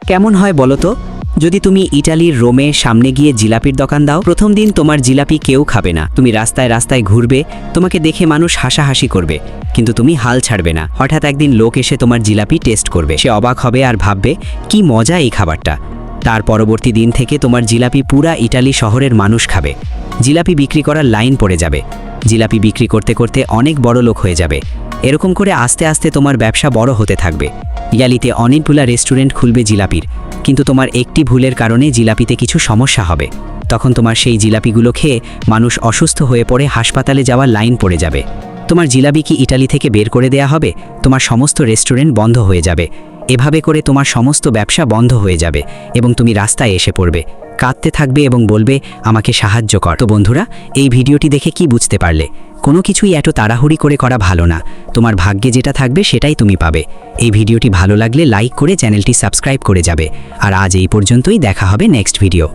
কেমন হয় বলো তো যদি তুমি ইটালির রোমে সামনে গিয়ে জিলাপির দোকান দাও, প্রথম দিন তোমার জিলাপি কেউ খাবে না। তুমি রাস্তায় রাস্তায় ঘুরবে, তোমাকে দেখে মানুষ হাসাহাসি করবে, কিন্তু তুমি হাল ছাড়বে না। হঠাৎ একদিন লোক এসে তোমার জিলাপি টেস্ট করবে, সে অবাক হবে আর ভাববে কি মজা এই খাবারটা। তার পরবর্তী দিন থেকে তোমার জিলাপি পুরা ইটালি শহরের মানুষ খাবে। জিলাপি বিক্রি করার লাইন পড়ে যাবে, জিলাপি বিক্রি করতে করতে অনেক বড় লোক হয়ে যাবে। এরকম করে আস্তে আস্তে তোমার ব্যবসা বড় হতে থাকবে। ইটালিতে অনেকগুলা রেস্টুরেন্ট খুলবে জিলাপির, কিন্তু তোমার একটি ভুলের কারণে জিলাপিতে কিছু সমস্যা হবে। তখন তোমার সেই জিলাপিগুলো খেয়ে মানুষ অসুস্থ হয়ে পড়ে হাসপাতালে যাওয়ার লাইন পড়ে যাবে। তোমার জিলাপি কি ইটালি থেকে বের করে দেয়া হবে, তোমার সমস্ত রেস্টুরেন্ট বন্ধ হয়ে যাবে। এভাবে করে তোমার সমস্ত ব্যবসা বন্ধ হয়ে যাবে এবং তুমি রাস্তায় এসে পড়বে, কাঁদতে থাকবে এবং বলবে আমাকে সাহায্য কর। তো বন্ধুরা, এই ভিডিওটি দেখে কি বুঝতে পারলে? কোনো কিছুই এত তাড়াহুড়ি করে করা ভালো না। তোমার ভাগ্যে যেটা থাকবে সেটাই তুমি পাবে। এই ভিডিওটি ভালো লাগলে লাইক করে চ্যানেলটি সাবস্ক্রাইব করে যাবে। আর আজ এই পর্যন্তই, দেখা হবে নেক্সট ভিডিও।